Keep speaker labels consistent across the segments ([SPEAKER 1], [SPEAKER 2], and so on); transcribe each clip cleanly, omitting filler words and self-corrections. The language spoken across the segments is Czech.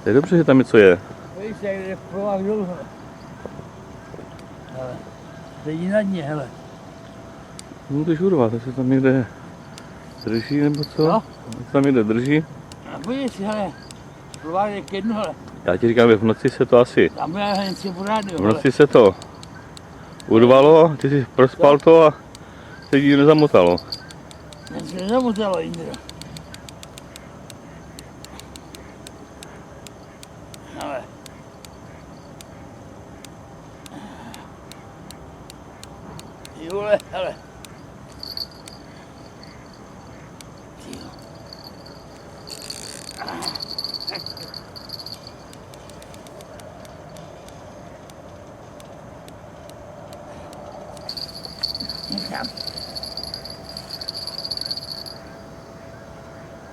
[SPEAKER 1] To je dobře, že tam něco je.
[SPEAKER 2] Víš, jak jde provák dolů, hele. Hele, sedí na dně, hele.
[SPEAKER 1] No ty žurva, to se tam někde drží nebo co?
[SPEAKER 2] No.
[SPEAKER 1] To tam někde drží.
[SPEAKER 2] A podívej si, hele. Provák jde ke dnu, hele.
[SPEAKER 1] Já ti říkám, že v noci se to asi.
[SPEAKER 2] Tam je něco pořádného,
[SPEAKER 1] V
[SPEAKER 2] hele.
[SPEAKER 1] noci se to urvalo, ty si prospal to a se ti nezamotalo.
[SPEAKER 2] Ten se nezamotalo, Indro. Hele. Ty vole, hele. Ty jo. Necám.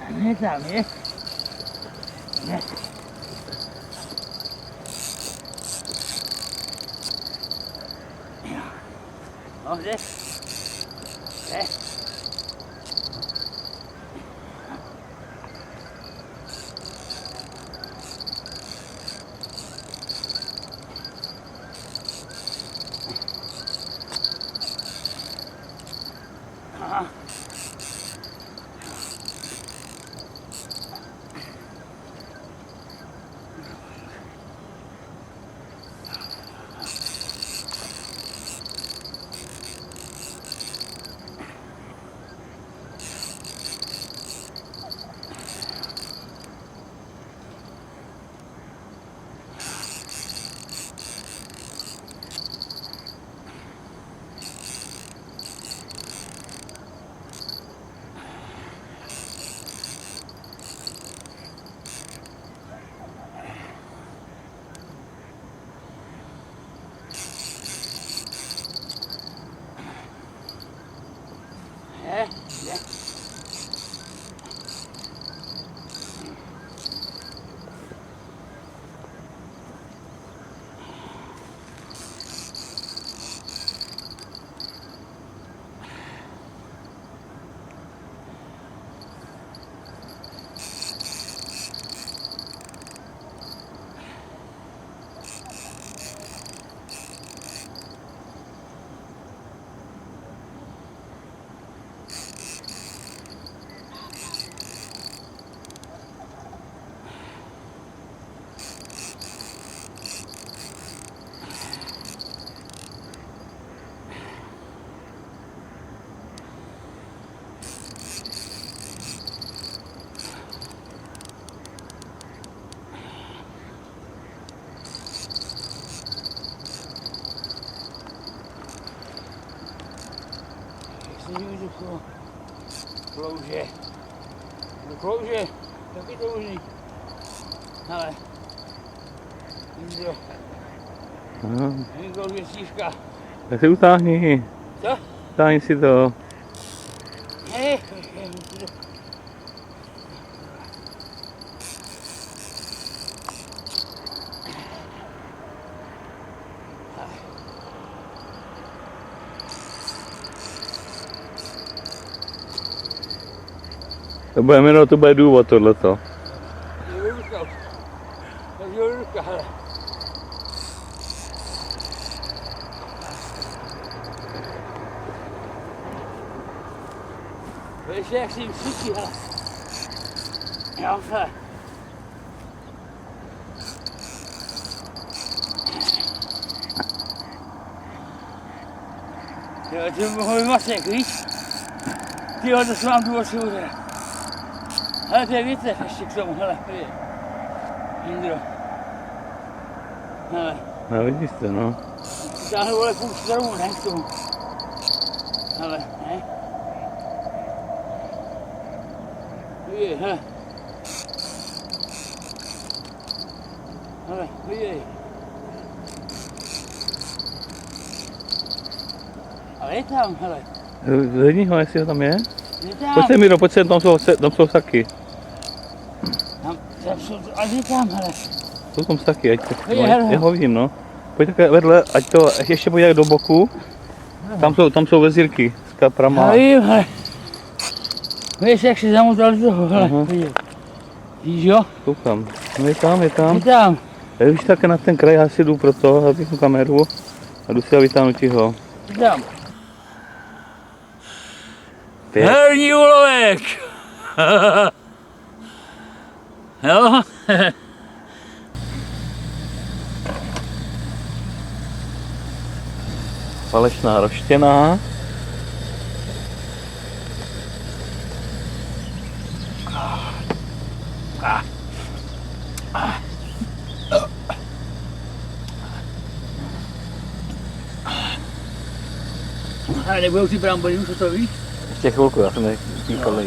[SPEAKER 2] Necám, je? Ne. Jo. No, jde. Jde. Aha. Je, je. Jdu klouže. Do klouže, taky to možný. Ale, Jindro, klouže stížka.
[SPEAKER 1] Tak si utáhni.
[SPEAKER 2] Co?
[SPEAKER 1] Utáhni si to. To bude jméno, to bude důvod tohleto.
[SPEAKER 2] hele. Víš, jak si jim cítí, hele. Jo, hele. Jo, to je můj masek, víš? Tyjo, to jsem vám tu osu udělal. Hele, to je větev ještě k tomu, hele, vidíš. Jindro. Hele.
[SPEAKER 1] No, vidíš to, no.
[SPEAKER 2] Táhnu, vole, půl stromu, ne, k tomu. Hele, ne? Vidíš, hele. Hele, vidíš. Ale je tam, hele.
[SPEAKER 1] Zvedni ho, jestli ho tam je.
[SPEAKER 2] Je tam.
[SPEAKER 1] Pojď sem, Miro, pojď sem, tam jsou saky.
[SPEAKER 2] Tam jsou, ale je tam, hele.
[SPEAKER 1] Jsou tam saky, ať to,
[SPEAKER 2] Hele.
[SPEAKER 1] já ho vidím, no. Pojď takhle vedle, ať to, ještě pojď do boku. Tam jsou vezírky s kaprama.
[SPEAKER 2] Já vím, hele. Víš, jak si zamotal do toho, hele, vidíš. Víš jo?
[SPEAKER 1] Koukám. No je tam.
[SPEAKER 2] Vítám.
[SPEAKER 1] Já už tak na ten kraj, já si jdu pro to, abych kameru a jdu si ho vytáhnout ho.
[SPEAKER 2] Vítám.
[SPEAKER 1] Pět.
[SPEAKER 2] Herní úlovek. Jo?
[SPEAKER 1] Falešná roštěná.
[SPEAKER 2] Ale nebudou ty brambory už to víš?
[SPEAKER 1] Ještě chvilku, já jsem nepípal.